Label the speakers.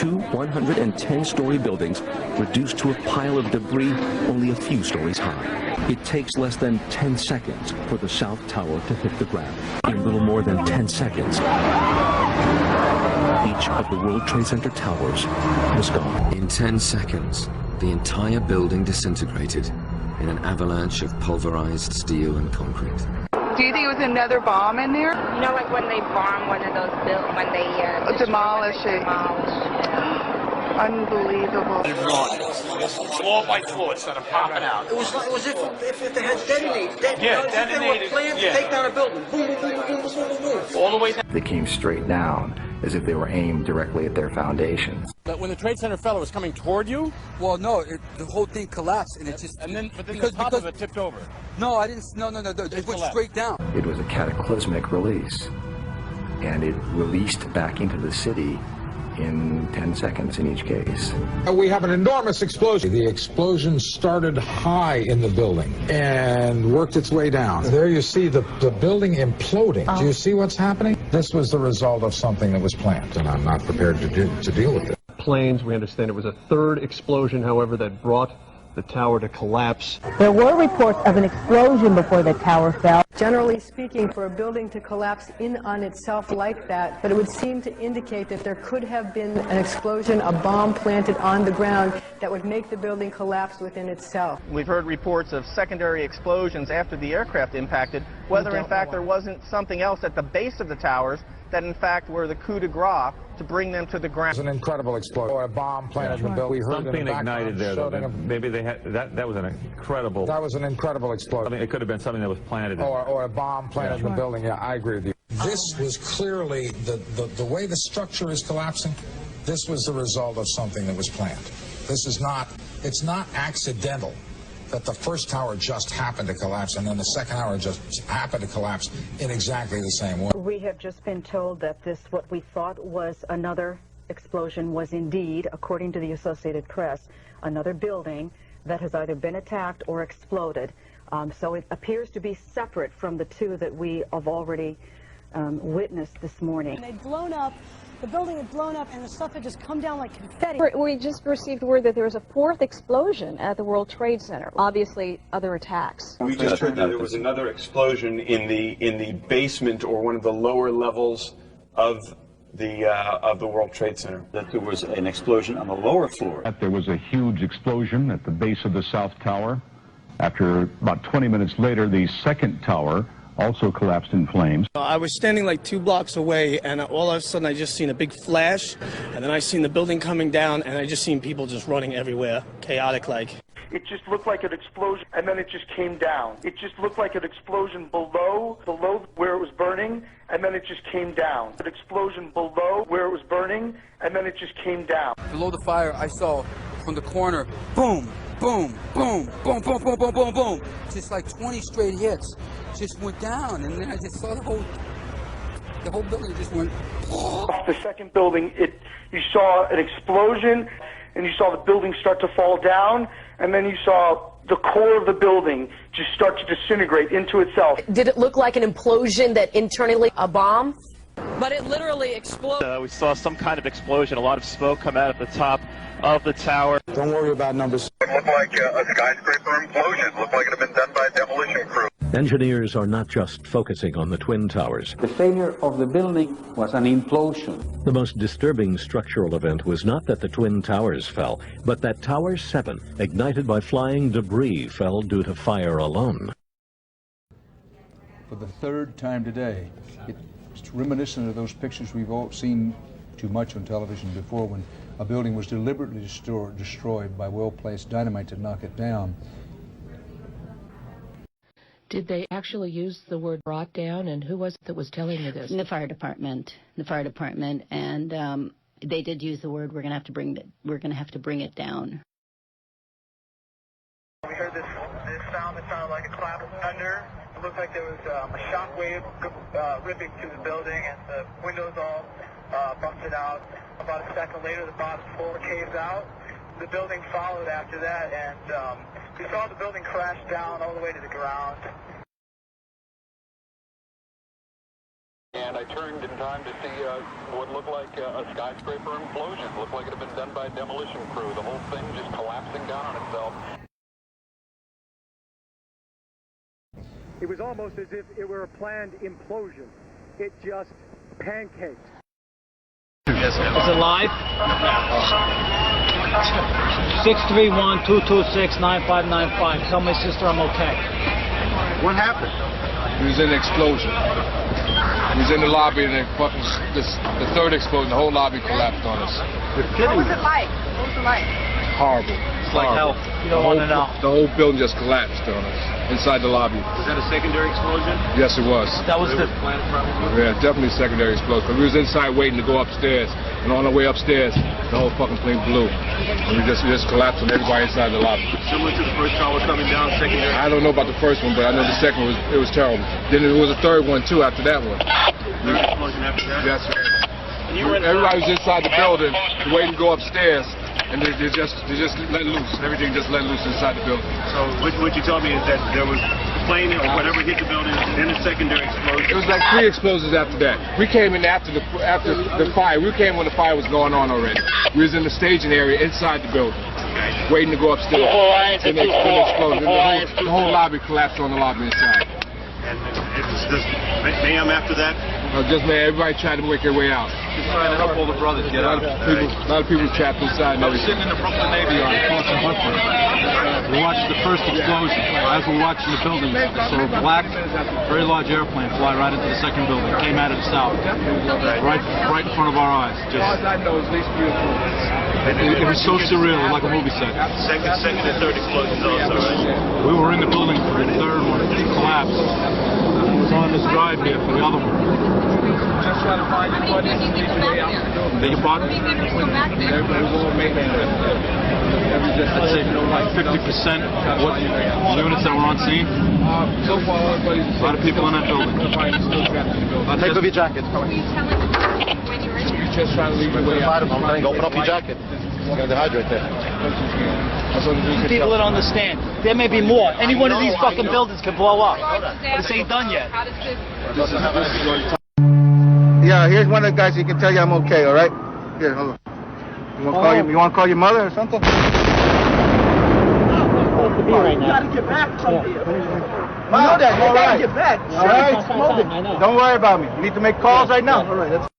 Speaker 1: Two 110-story buildings reduced to a pile of debris only a few stories high. It takes less than 10 seconds for the South Tower to hit the ground. In little more than 10 seconds, each of the World Trade Center towers was gone.
Speaker 2: In 10 seconds, the entire building disintegrated in an avalanche of pulverized steel and concrete.
Speaker 3: Do you think it was another bomb in there?
Speaker 4: You know, like when they bomb one of those buildings, when they
Speaker 3: demolish it. Unbelievable.
Speaker 5: Floor by floor instead of popping out.
Speaker 6: It was if it had detonated.
Speaker 5: Detonated.
Speaker 6: They were planned to take down a building. Boom, boom, boom, boom, boom, boom, boom.
Speaker 5: All the way down.
Speaker 7: They came straight down as if they were aimed directly at their foundations.
Speaker 5: But when the Trade Center fell, it was coming toward you?
Speaker 6: Well, no, the whole thing collapsed, and it just...
Speaker 5: But then the top of it tipped over.
Speaker 6: No, I didn't... No, it went straight down.
Speaker 7: It was a cataclysmic release, and it released back into the city in 10 seconds in each case.
Speaker 8: We have an enormous explosion. The explosion started high in the building and worked its way down. There you see the building imploding. Do you see what's happening? This was the result of something that was planned, and I'm not prepared to deal with it.
Speaker 9: Planes, we understand it was a third explosion, however, that brought the tower to collapse.
Speaker 10: There were reports of an explosion before the tower fell.
Speaker 11: Generally speaking, for a building to collapse in on itself like that, but it would seem to indicate that there could have been an explosion, a bomb planted on the ground that would make the building collapse within itself.
Speaker 12: We've heard reports of secondary explosions after the aircraft impacted, whether in fact there wasn't something else at the base of the towers that in fact were the coup de grace to bring them to the ground.
Speaker 8: It was an incredible explosion, or a bomb planted in the building. We heard
Speaker 13: something ignited there, though. Maybe they had that was an incredible.
Speaker 8: That was an incredible explosion.
Speaker 13: I mean, it could have been something that was planted.
Speaker 8: Or a bomb planted in the building. Yeah, I agree with you. This was clearly the way the structure is collapsing. This was the result of something that was planned. This is not. It's not accidental that the first tower just happened to collapse and then the second tower just happened to collapse in exactly the same way.
Speaker 14: We have just been told that what we thought was another explosion was indeed, according to the Associated Press, another building that has either been attacked or exploded. So it appears to be separate from the two that we have already witnessed this morning.
Speaker 15: And they'd blown up. The building had blown up and the stuff had just come down like confetti.
Speaker 16: We just received word that there was a fourth explosion at the World Trade Center. Obviously, other attacks.
Speaker 17: We just heard that there was another explosion in the basement or one of the lower levels of the World Trade Center.
Speaker 18: That there was an explosion on the lower floor.
Speaker 19: There was a huge explosion at the base of the South Tower. After about 20 minutes later, the second tower also collapsed in flames.
Speaker 20: I was standing like 2 blocks away, and all of a sudden I just seen a big flash, and then I seen the building coming down, and I just seen people just running everywhere, chaotic like.
Speaker 2: It just looked like an explosion, and then it just came down. It just looked like an explosion below where it was burning, and then it just came down. An explosion below where it was burning, and then it just came down.
Speaker 6: Below the fire, I saw from the corner, boom, boom, boom, boom, boom, boom, boom, boom, boom. Just like 20 straight hits. Just went down, and then I just saw the whole building just went.
Speaker 2: Off the second building, you saw an explosion, and you saw the building start to fall down, and then you saw the core of the building just start to disintegrate into itself.
Speaker 13: Did it look like an implosion that internally a bomb?
Speaker 3: But it literally exploded.
Speaker 19: We saw some kind of explosion, a lot of smoke come out at the top of the tower.
Speaker 8: Don't worry about numbers.
Speaker 4: It looked like a skyscraper implosion. It looked like it had been done by a demolition crew.
Speaker 1: Engineers are not just focusing on the Twin Towers.
Speaker 18: The failure of the building was an implosion.
Speaker 1: The most disturbing structural event was not that the Twin Towers fell, but that Tower 7, ignited by flying debris, fell due to fire alone.
Speaker 17: For the third time today, it's reminiscent of those pictures we've all seen too much on television before, when a building was deliberately destroyed by well-placed dynamite to knock it down.
Speaker 3: Did they actually use the word brought down, and who was it that was telling you this?
Speaker 16: The fire department, and they did use the word. We're going to have to bring it down.
Speaker 4: We heard this sound that sounded like a clap of thunder. It looked like there was a shock wave ripping through the building, and the windows all busted out. About a second later, the bottom floor caves out. The building followed after that, and we saw the building crash down all the way to the ground.
Speaker 5: And
Speaker 21: I turned in time to see what looked like a skyscraper implosion. It looked like it had been done by a demolition crew. The whole thing just collapsing down on itself.
Speaker 22: It was almost as if it were a planned implosion. It just pancaked.
Speaker 23: Is it live? 631-226-9595. Tell my sister I'm okay.
Speaker 24: What happened?
Speaker 25: It was an explosion. He was in the lobby and the third explosion, the whole lobby collapsed on us.
Speaker 24: What was it like? What was it like?
Speaker 25: Horrible.
Speaker 23: It's like hell. You don't want to know.
Speaker 25: The whole building just collapsed on us inside the lobby.
Speaker 24: Was that a secondary explosion?
Speaker 25: Yes, it was.
Speaker 23: That was the
Speaker 24: planned probably?
Speaker 25: Yeah, definitely a secondary explosion. Because we was inside waiting to go upstairs, and on the way upstairs, the whole fucking plane blew. And we just collapsed on everybody inside the lobby.
Speaker 24: Similar to the first tower coming down, secondary?
Speaker 25: I don't know about the first one, but I know the second one was terrible. Then there was a third one too after that one.
Speaker 24: Third explosion after that?
Speaker 25: Yes, sir. Everybody was inside the building, waiting to go upstairs, and they just let loose. Everything just let loose inside the building.
Speaker 24: So what you told me is that there was a plane or whatever hit the building, then a secondary explosion.
Speaker 25: It was like 3 explosions after that. We came in after the fire. We came when the fire was going on already. We was in the staging area inside the building, waiting to go upstairs. Then they exploded. The whole lobby collapsed on the lobby inside.
Speaker 24: And it was just mayhem after that?
Speaker 25: Just man, everybody tried to make their way out.
Speaker 24: Just trying to help all the brothers get out.
Speaker 25: A lot of people trapped inside.
Speaker 24: I was sitting in the Brooklyn Navy Yard across from Brooklyn.
Speaker 23: We watched the first explosion. As we were watching the building, I saw a black, very large airplane fly right into the second building. It came out of the south, right in front of our eyes. Just, it was so surreal, like a movie set.
Speaker 24: Second and third explosions also, right?
Speaker 23: We were in the building for the third one. It collapsed. I was on this drive here for the other one.
Speaker 24: Just trying to find your buddies and make your way out.
Speaker 23: Beg your pardon? I'd say like 50% of what units that were on scene.
Speaker 25: So far,
Speaker 23: a lot of people in that building.
Speaker 24: Take off your jacket.
Speaker 25: You're just trying to leave your way out.
Speaker 24: Open up your jacket. You're going to dehydrate there.
Speaker 23: People don't understand. There may be more. Any one of these fucking buildings can blow up. This ain't done yet.
Speaker 24: Yeah, here's one of the guys who can tell you I'm okay, all right? Here, hold on. You want to call your mother or something?
Speaker 23: You
Speaker 24: gotta get back from here. I know that. You gotta get back. All right? Don't worry about me. You need to make calls right now. All right.